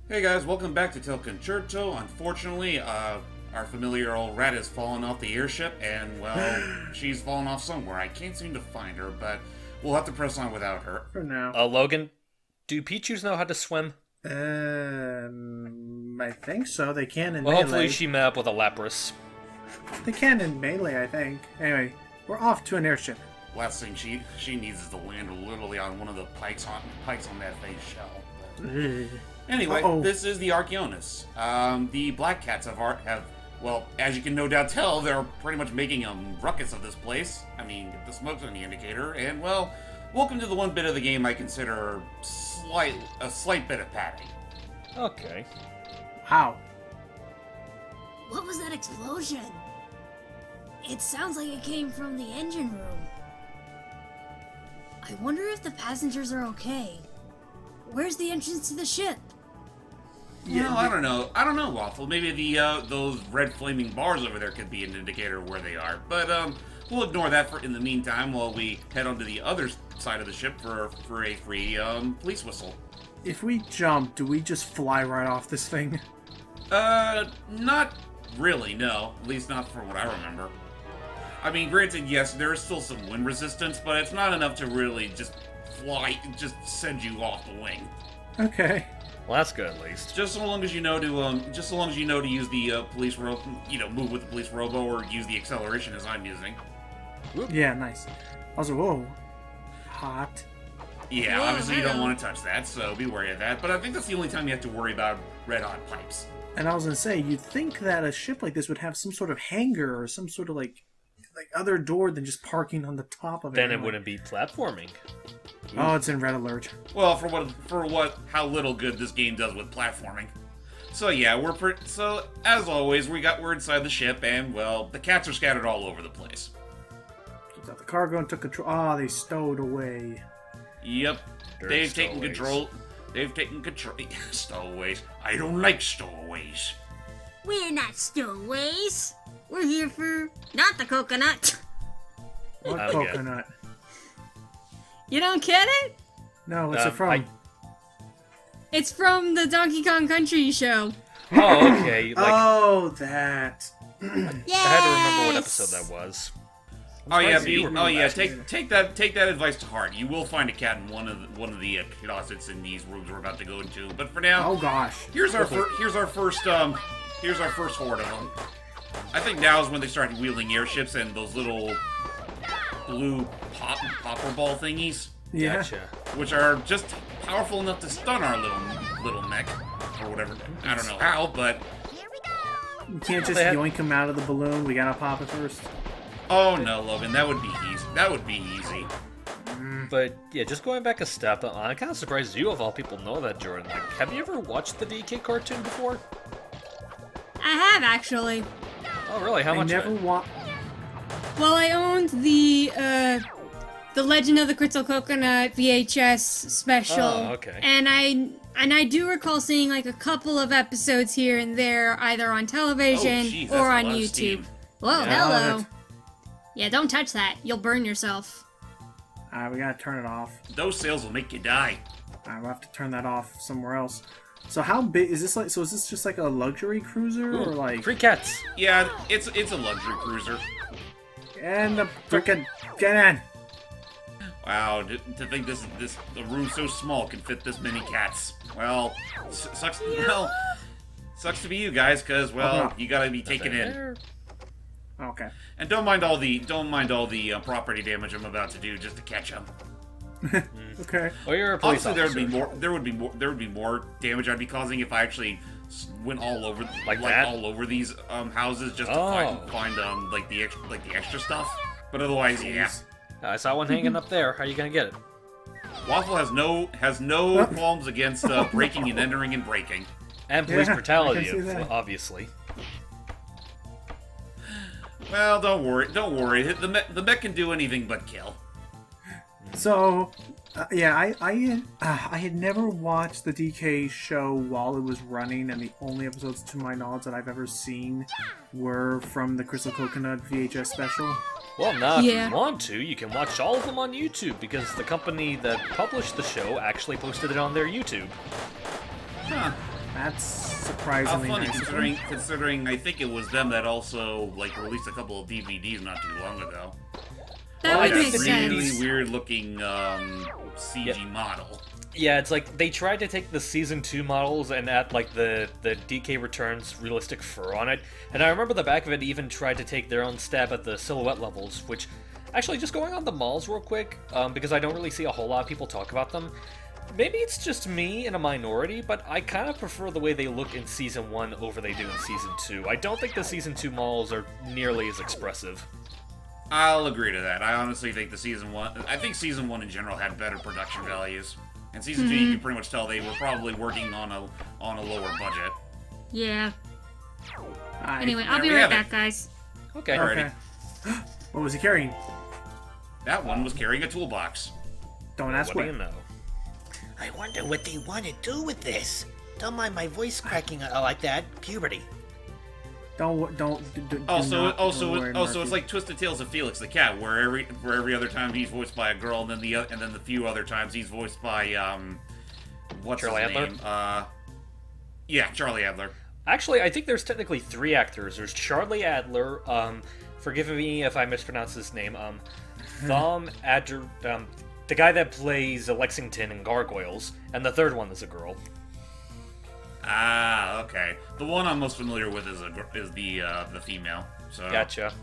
Hey guys, welcome back to Tail Concerto. Unfortunately, our familiar old rat has fallen off the airship, and, well, she's fallen off somewhere. I can't seem to find her, but we'll have to press on without her. For now. Logan, do Pichus know how to swim? I think so. They can in Well, Melee. hopefully she met up with a Lapras. They can in Melee, I think. Anyway, we're off to an airship. Last thing she needs is to land literally on one of the pikes on that face shell. Anyway, This is the Archeonus. The Black Cats have, well, as you can no doubt tell, they're pretty much making a ruckus of this place. I mean, the smoke's on the indicator, and, well, welcome to the one bit of the game I consider a slight bit of padding. Okay. How? What was that explosion? It sounds like it came from the engine room. I wonder if the passengers are okay. Where's the entrance to the ship? Yeah, I don't know, Waffle. Maybe those red flaming bars over there could be an indicator of where they are. But we'll ignore that in the meantime while we head on to the other side of the ship for a free police whistle. If we jump, do we just fly right off this thing? Not really, no. At least not from what I remember. I mean, granted, yes, there is still some wind resistance, but it's not enough to really just send you off the wing. Okay. Well, that's good at least. Just so long as you know to use the police robo, move with the police robo, or use the acceleration as I'm using. Whoop. Yeah, nice. Also, whoa. Hot. Yeah, Whoa, obviously you don't hello. want to touch that, so be wary of that. But I think that's the only time you have to worry about red hot pipes. And I was gonna say, you'd think that a ship like this would have some sort of hangar or some sort of like other door than just parking on the top of it. Then it wouldn't be platforming. Oh, it's in red alert. Well, how little good this game does with platforming. So yeah, so as always, we're inside the ship, and well, the cats are scattered all over the place. Took out the cargo and took control. Ah, they stowed away. Yep, Dirt they've taken stowaways. control. They've taken control. Stowaways. I don't like stowaways. We're not stowaways. We're here for not the coconut. What I don't get it. coconut? You don't get it? No, what's it from? It's from the Donkey Kong Country show. Oh, okay. Oh, that. I had to remember what episode that was. Oh yeah, surprised you oh remember yeah. that. Take that advice to heart. You will find a cat in one of the closets in these rooms we're about to go into. But for now, Oh gosh. here's our first horde of them. I think now is when they started wheeling airships and those little blue popper ball thingies, Yeah. Gotcha. which are just powerful enough to stun our little mech or whatever. I don't know how, but You can't just they had- yoink him out of the balloon. We gotta pop it first. oh no, Logan, that would be easy. That would be easy. But yeah, just going back a step, I'm kind of surprised you of all people know that, Jordan. Like, have you ever watched the DK cartoon before? I have, actually. Oh, really? How I much? never of it? Well, I owned the Legend of the Crystal Coconut VHS special. Oh, okay. And I do recall seeing like a couple of episodes here and there, either on television Oh, jeez, that's or a on lot of YouTube. steam. Whoa, Yeah. hello. Oh, Yeah, don't touch that. You'll burn yourself. we gotta turn it off. Those sails will make you die. We'll have to turn that off somewhere else. So how big is this? Like, so is this just like a luxury cruiser or like? Free cats. Yeah, it's a luxury cruiser. And the frickin' get in. Wow, to think the room so small can fit this many cats. Well, sucks. Well, sucks to be you guys, cause well, you gotta be taken in. There. Okay. And don't mind all the property damage I'm about to do just to catch them. Okay. Oh, you're a police Honestly, officer. there would be more damage I'd be causing if I actually went all over that? all over these houses just to Oh. find like the extra stuff. But otherwise, yeah. I saw one hanging up there. How are you gonna get it? Waffle has no qualms against breaking and entering and breaking. And police Yeah, brutality, I can see that. obviously. Well, don't worry. The mech can do anything but kill. So, yeah, I had never watched the DK show while it was running, and the only episodes, to my knowledge, that I've ever seen were from the Crystal Coconut VHS special. Well, now, if Yeah. you want to, you can watch all of them on YouTube, because the company that published the show actually posted it on their YouTube. Huh. That's How surprisingly funny, nice. considering I think it was them that also released a couple of DVDs not too long ago. That would make Really sense. weird looking CG model. Yeah, it's like they tried to take the Season 2 models and add, like, the DK Returns realistic fur on it. And I remember the back of it even tried to take their own stab at the silhouette levels, which... Actually, just going on the malls real quick, because I don't really see a whole lot of people talk about them. Maybe it's just me in a minority, but I kind of prefer the way they look in Season 1 over they do in Season 2. I don't think the Season 2 models are nearly as expressive. I'll agree to that. I honestly think Season 1 in general had better production values. And Season 2, you can pretty much tell they were probably working on a lower budget. Yeah. Alright. Anyway, I'll There be we right have it. back, guys. Okay. Alrighty. What was he carrying? That one was carrying a toolbox. Don't ask What what. do you know? I wonder what they want to do with this. Don't mind my voice cracking like that. Puberty. Don't. Do Also, not also, worry, also, Murphy. it's like Twisted Tales of Felix the Cat, where every other time he's voiced by a girl, and then the few other times he's voiced by what's Charlie his Adler? name? Yeah, Charlie Adler. Actually, I think there's technically 3 actors. There's Charlie Adler, forgive me if I mispronounce his name, the guy that plays Lexington in Gargoyles, and the third one is a girl. Ah, okay. The one I'm most familiar with is the female. So Gotcha.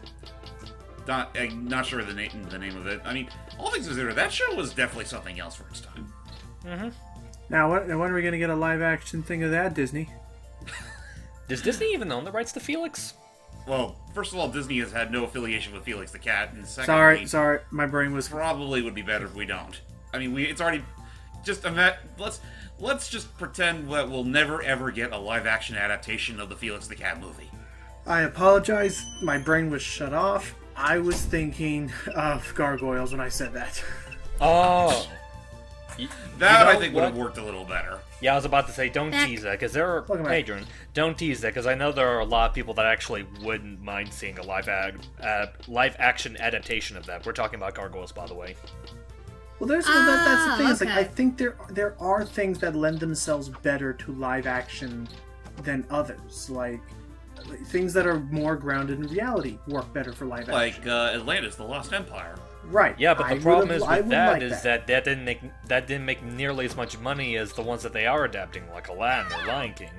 I'm not sure the name of it. I mean, all things considered, that show was definitely something else for its time. Mm-hmm. Now, when are we gonna get a live action thing of that, Disney? Does Disney even own the rights to Felix? Well, first of all, Disney has had no affiliation with Felix the Cat, and secondly, Sorry, my brain was. probably would be better if we don't. I mean, it's already just let's just pretend that we'll never ever get a live action adaptation of the Felix the Cat movie. I apologize. My brain was shut off. I was thinking of Gargoyles when I said that. Oh. That I know think would have what? worked a little better. Yeah, I was about to say, don't tease that, because there are... Look at my- Hey, Jordan, don't tease that, because I know there are a lot of people that actually wouldn't mind seeing a live-action adaptation of that. We're talking about Gargoyles, by the way. Well, that's the thing. It's like okay. I think there are things that lend themselves better to live action than others. Like things that are more grounded in reality work better for live Like action. Atlantis, the Lost Empire. Right. Yeah, but the I problem would've- is I with would that like is that didn't make nearly as much money as the ones that they are adapting, like Aladdin or Lion King.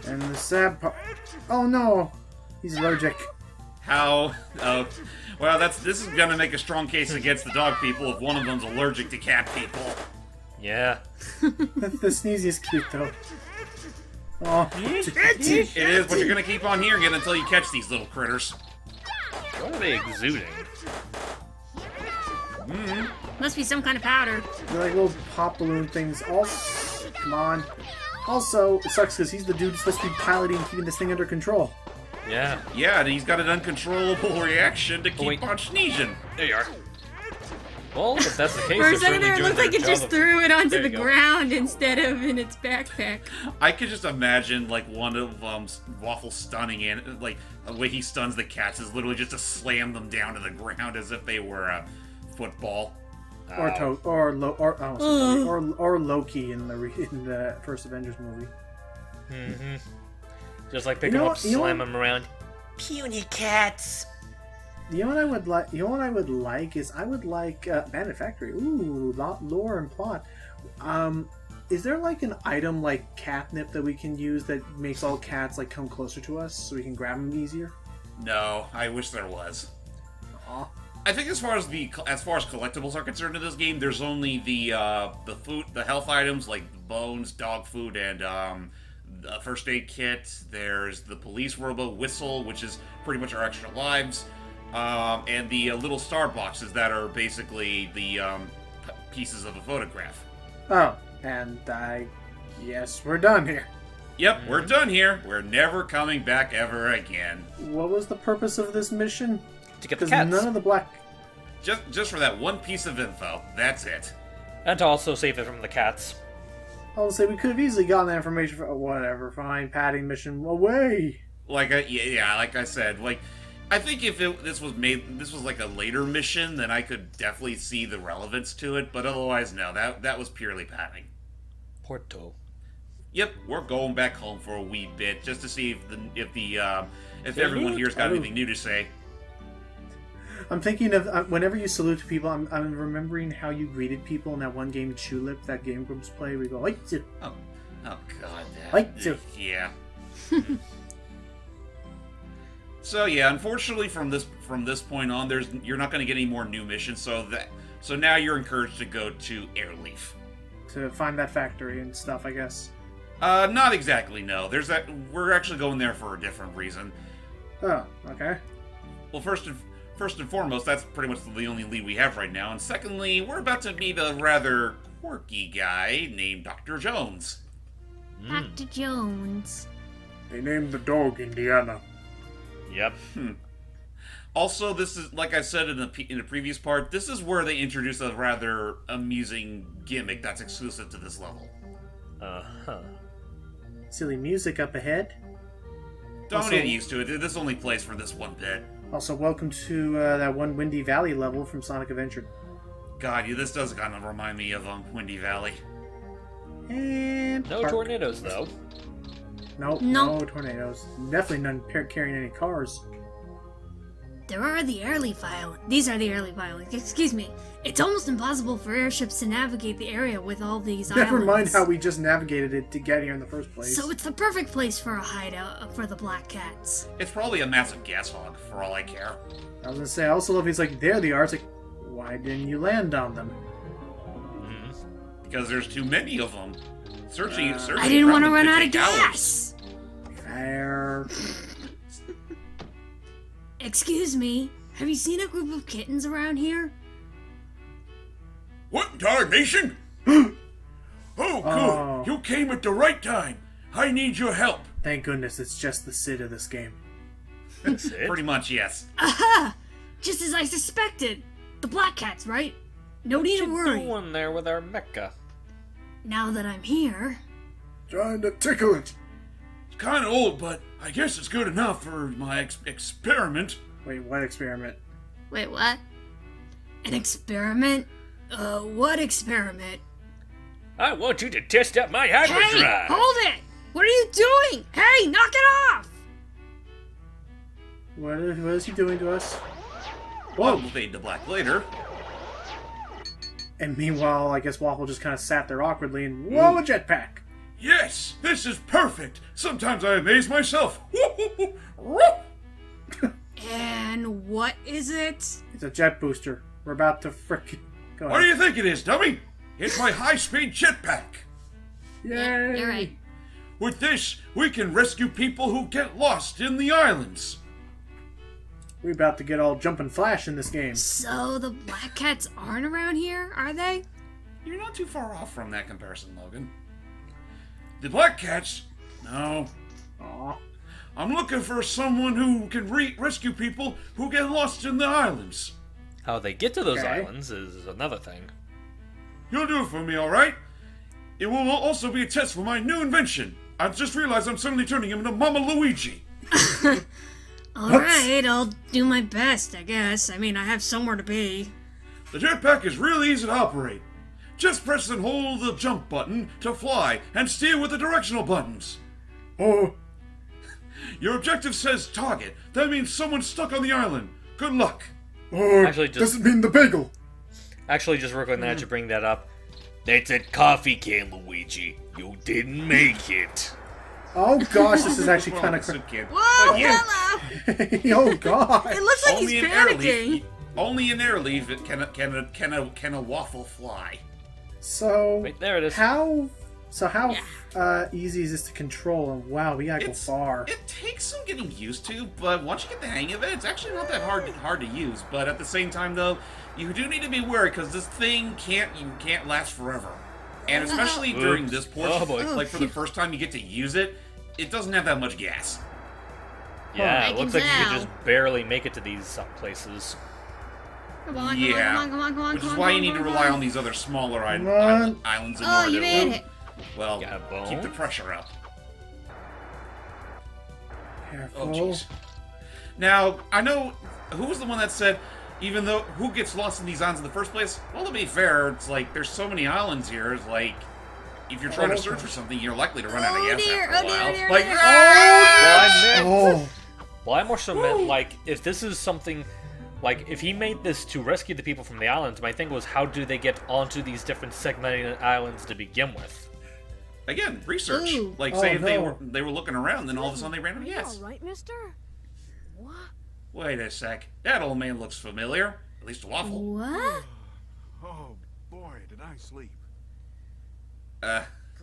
And the sad part. Oh no, he's allergic. How? Well, this is gonna make a strong case against the dog people if one of them's allergic to cat people. Yeah. The sneezy is cute though. Oh, It is, but you're gonna keep on hearing it until you catch these little critters. What are they exuding? Must be some kind of powder. they're like little pop balloon things. Also, come on. Also, it sucks because he's the dude supposed to be piloting and keeping this thing under control. Yeah. Yeah, and he's got an uncontrollable reaction to keep wait. on sneezing. There you are. Well, if that's the case, For a they're second certainly there, it doing looked like their it just job of- threw it onto There the you go. ground instead of in its backpack. I could just imagine like one of Waffle stunning in, like the way he stuns the cats is literally just to slam them down to the ground as if they were a football. Or Loki in the first Avengers movie. Mm-hmm. Just like pick You them know up, what- you know slam what- them around. Puny cats. You know what I would like? You know what I would like is I would like Bandit Factory. Ooh, lore and plot. Is there like an item like catnip that we can use that makes all cats like come closer to us so we can grab them easier? No, I wish there was. Aw. I think as far as collectibles are concerned in this game, there's only the food, the health items like bones, dog food, and the first aid kit. There's the police robo whistle, which is pretty much our extra lives, and the little star boxes that are basically the pieces of a photograph. Oh, and I guess we're done here. Yep, we're done here. We're never coming back ever again. What was the purpose of this mission? To get the Because cats. none of the black. Just for that one piece of info. That's it. And to also save it from the cats. I'll say we could have easily gotten that information from whatever. Fine, padding mission away. Like like I said, like I think if this was like a later mission, then I could definitely see the relevance to it. But otherwise, no, that was purely padding. Porto. Yep, we're going back home for a wee bit just to see if everyone here's got anything new to say. I'm thinking of whenever you salute people, I'm remembering how you greeted people in that one game, Tulip, that game groups play. We go, "Oitsu." Oh God, Oitsu. Yeah. So yeah, unfortunately, from this point on, you're not going to get any more new missions. So now you're encouraged to go to Airleaf To find that factory and stuff, I guess. Not exactly. No, we're actually going there for a different reason. Oh, okay. Well, first and foremost, that's pretty much the only lead we have right now. And secondly, we're about to meet a rather quirky guy named Dr. Jones. Dr. Jones. They named the dog Indiana. Yep. Also, this is, like I said in the previous part, this is where they introduce a rather amusing gimmick that's exclusive to this level. Uh-huh. Silly music up ahead. Don't get used to it. This only plays for this one bit. Also, welcome to that one Windy Valley level from Sonic Adventure. God, this does kind of remind me of Windy Valley. And No tornadoes, though. No tornadoes. Definitely none carrying any cars. There are the Airleaf Islands. These are the Airleaf Islands. Excuse me. It's almost impossible for airships to navigate the area with all these islands. Never mind how we just navigated it to get here in the first place. So it's the perfect place for a hideout for the Black Cats. It's probably a massive gas hog, for all I care. I was gonna say, I also love he's like, there they are. It's like, why didn't you land on them? Because there's too many of them. Searching I didn't want to around run could out of take hours. gas! Fair. Excuse me, have you seen a group of kittens around here? What in tarnation? Oh, good. Oh. You came at the right time. I need your help. Thank goodness it's just the Sid of this game. That's it. Pretty much, yes. Aha! Just as I suspected! The Black Cats, right? No need to worry. Doing there with our mecha? Now that I'm here... Trying to tickle it. It's kind of old, but I guess it's good enough for my experiment. Wait, what experiment? Wait, what? An experiment? What experiment? I want you to test out my hybrid Hey! drive. Hold it! What are you doing? Hey, knock it off! What is he doing to us? Well, we'll fade to black later. And meanwhile, I guess Waffle just kind of sat there awkwardly and, whoa, a jetpack! Yes, this is perfect. Sometimes I amaze myself. And what is it? It's a jet booster. We're about to frickin' go What do ahead. you think it is, dummy? It's my high-speed jetpack. Yay! You're right. With this, we can rescue people who get lost in the islands. We're about to get all jump and flash in this game. So the Black Cats aren't around here, are they? You're not too far off from that comparison, Logan. The Black Cats? No. Aw. I'm looking for someone who can rescue people who get lost in the islands. How they get to those Okay. islands is another thing. You'll do it for me, alright? It will also be a test for my new invention. I just realized I'm suddenly turning him into Mama Luigi. Alright, I'll do my best, I guess. I mean, I have somewhere to be. The jetpack is really easy to operate. Just press and hold the jump button to fly and steer with the directional buttons. Oh, Your objective says target. That means someone's stuck on the island. Good luck. Actually, just doesn't mean the bagel. actually, just real quick, now that you bring that up, that's a coffee can, Luigi. You didn't make it. Oh gosh, this is actually Well, kind of it's a kid. Whoa, But yeah, hello! Oh god. It looks like he's only in panicking. Only in Airleaf can a waffle fly. So Wait, there it is. how easy is this to control? And wow, we gotta go far. It takes some getting used to, but once you get the hang of it, it's actually not that hard to use. But at the same time, though, you do need to be wary because this thing can't last forever, and especially during this portion, Oh, boy. like for the first time you get to use it, it doesn't have that much gas. Yeah, I it can looks like you tell. could just barely make it to these places. Come on, Yeah, come on. which is why you need to rely on these other smaller on. islands in Oh, order you to made it. well Got a keep the bone? pressure up. Careful. Oh, jeez. Now, I know, who was the one that said, even though, who gets lost in these islands in the first place? Well, to be fair, it's like, there's so many islands here, it's like, if you're trying to search for something, you're likely to run out of Oh gas dear, after a oh dear, while. oh dear, Like, oh dear. Well, Oh, I more so meant, like, if this is something... Like, if he made this to rescue the people from the islands, my thing was, how do they get onto these different segmented islands to begin with? again, research. Ooh. Like, Oh, say if no. they were looking around, then all of a sudden they ran out of You gas. all right, mister? What? Wait a sec. That old man looks familiar. At least to Waffle. What? Oh, boy, did I sleep.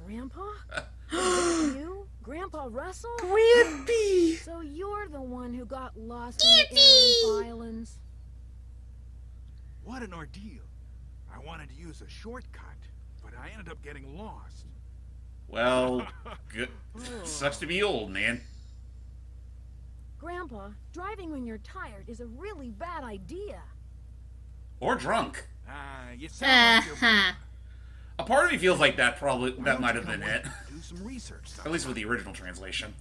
Grandpa? Is that you? Grandpa Russell? Grampy! So you're the one who got lost in the Airleaf Islands? What an ordeal. I wanted to use a shortcut, but I ended up getting lost. Well, good. Sucks to be old, man. Grandpa, driving when you're tired is a really bad idea. Or drunk. You sound like you're... Uh-huh. A part of me feels like that Why might don't have you been come it. with me and do some research At least with the original translation.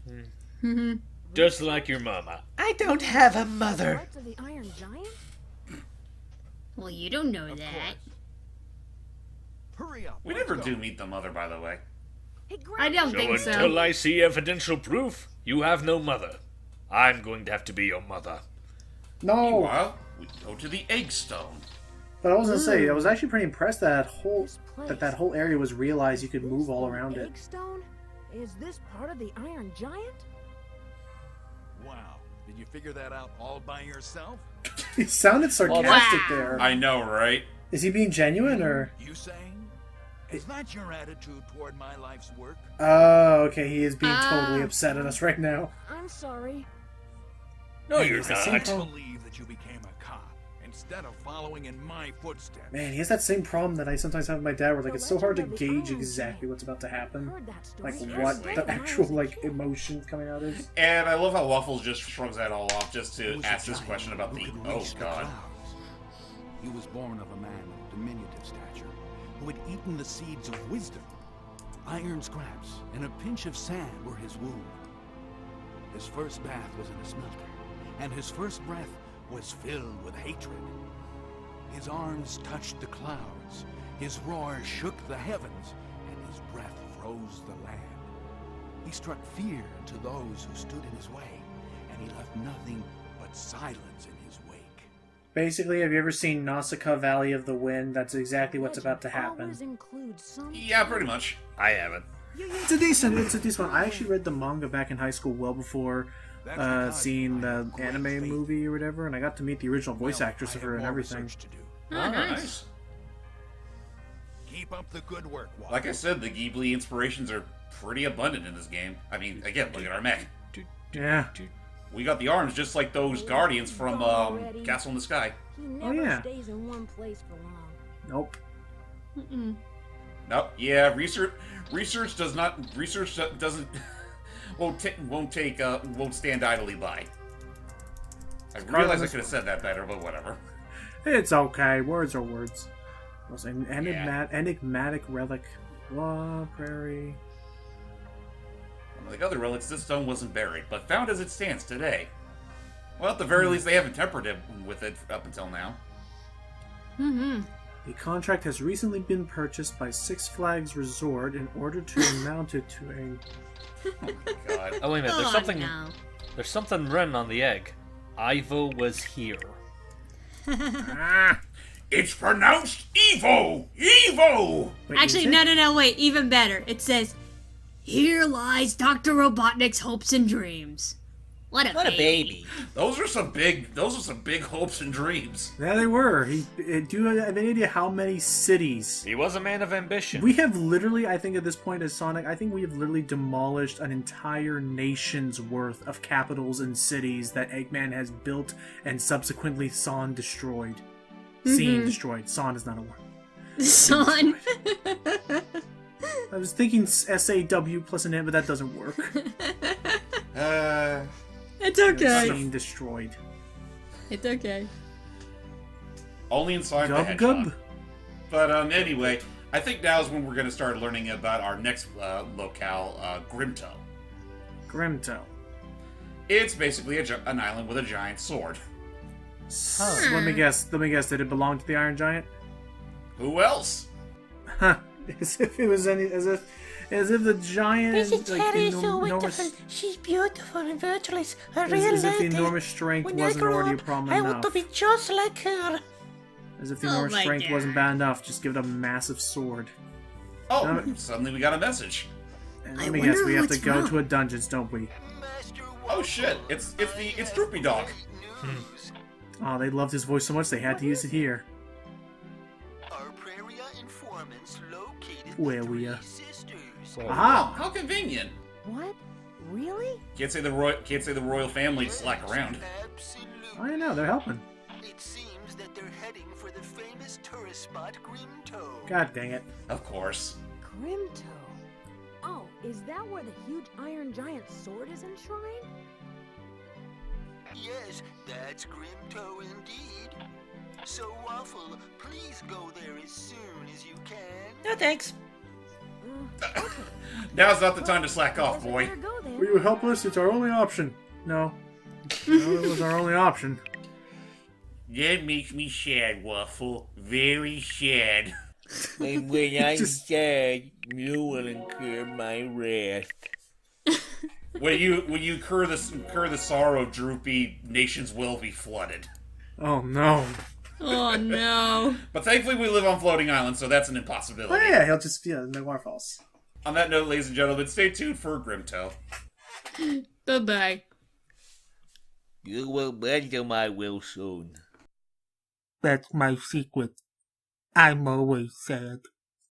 Just like your mama. I don't have a mother. Parts of the Iron Giant? Well, you don't know that. Hurry up. We let's never go. do meet the mother, by the way. Hey, Grandpa. I don't So think until so. I see evidential proof, you have no mother. I'm going to have to be your mother. No! Meanwhile, we go to the Egg Stone. But I was gonna say, I was actually pretty impressed that This place. that whole area was realized you could This move all the around it. Eggstone? Is this part of the Iron Giant? Wow. Did you figure that out all by yourself? He sounded sarcastic Wow. there. I know, right? Is he being genuine, or...? You saying? Is that your attitude toward my life's work? Oh, okay, he is being Ah. totally upset at us right now. I'm sorry. No, you're It's the not. same I problem. believe that you became a cop instead of following in my footsteps. Man, he has that same problem that I sometimes have with my dad, where like The it's so hard to legend of the gauge Iron exactly Giant. what's about to happen. Heard that story. Like It's what been the when I actual was a like kid. emotion coming out is. And I love how Waffles just shrugs that all off just He to was a ask this giant question about who the... could Oh, reach the God. clouds. He was born of a man of diminutive stature, who had eaten the seeds of wisdom. Iron scraps and a pinch of sand were his womb. His first bath was in a smelter, and his first breath was filled with hatred. His arms touched the clouds, his roar shook the heavens, and his breath froze the land. He struck fear into those who stood in his way, and he left nothing but silence in his wake. Basically, have you ever seen Nausicaa Valley of the Wind? That's exactly what's about to Legend happen. always includes some Yeah, pretty much. I haven't. It's a decent one. I actually read the manga back in high school well before That's because seeing I the have great anime faith. movie or whatever, and I got to meet the original voice Well, actress I of have her and more everything. research to do. Oh, nice. Keep up the good work, Walt. Like I said, the Ghibli inspirations are pretty abundant in this game. I mean, again, look at our mech. Yeah. We got the arms just like those Guardians from Castle in the Sky. He never yeah. stays in one place for long. Nope. Mm-mm. Nope. Yeah, research doesn't won't stand idly by. I realize I could have said that better, but whatever. It's okay. Words are words. Was an enigmatic relic. Law Prairie. Like other relics, this stone wasn't buried, but found as it stands today. Well, at the very least, they haven't tampered with it up until now. Mm-hmm. A contract has recently been purchased by Six Flags Resort in order to mount it to a. Oh my god. Oh, wait a minute. There's Oh, something. no. There's something written on the egg. Ivo was here. It's pronounced Evo! Evo! Wait, Actually, is it? no, wait, even better. It says, "Here lies Dr. Robotnik's hopes and dreams." What a baby. Those are some big hopes and dreams. Yeah, they were. Do you have any idea how many cities? He was a man of ambition. We have literally, I think at this point as Sonic, I think we have literally demolished an entire nation's worth of capitals and cities that Eggman has built and subsequently Son destroyed. Scene destroyed. Son is not a word. Son. I was thinking SAW plus an N, but that doesn't work. It's okay. Scene destroyed. It's okay. Only inside the Gub hedgehog. gub. But anyway, I think now is when we're going to start learning about our next locale, Grimto. Grimto. It's basically an island with a giant sword. Let me guess. Did it belong to the Iron Giant? Who else? Huh. As if it was as if the giant, enormous. She's beautiful and virtuous. A As if the enormous strength wasn't already a problem enough. just like her. As if the enormous strength wasn't bad enough, just give it a massive sword. Oh, suddenly we got a message. And let me guess, we have to go to a dungeon, don't we? Oh shit! It's Droopy Dog. Oh, they loved his voice so much they had to use it here. Where we are. Aha! How convenient. What? Really? Can't say the royal family slack around. I know, they're helping. It seems that they're heading for the famous tourist spot Grimtoe. God dang it. Of course. Grimtoe. Oh, is that where the huge iron giant sword is enshrined? Yes, that's Grimtoe indeed. So, Waffle, please go there as soon as you can. No thanks. Okay. Now's not the time to slack off, Guess I boy. better go then. Will you help us? It's our only option. No. No, it was our only option. That makes me sad, Waffle. Very sad. And when I'm sad, you will incur my wrath. When you incur the sorrow of Droopy, nations will be flooded. Oh no. Oh no. But thankfully we live on floating islands, so that's an impossibility. Oh yeah, he'll just no waterfalls. On that note, ladies and gentlemen, stay tuned for Grimtoe. Bye-bye. You will bundle my will soon. That's my secret. I'm always sad.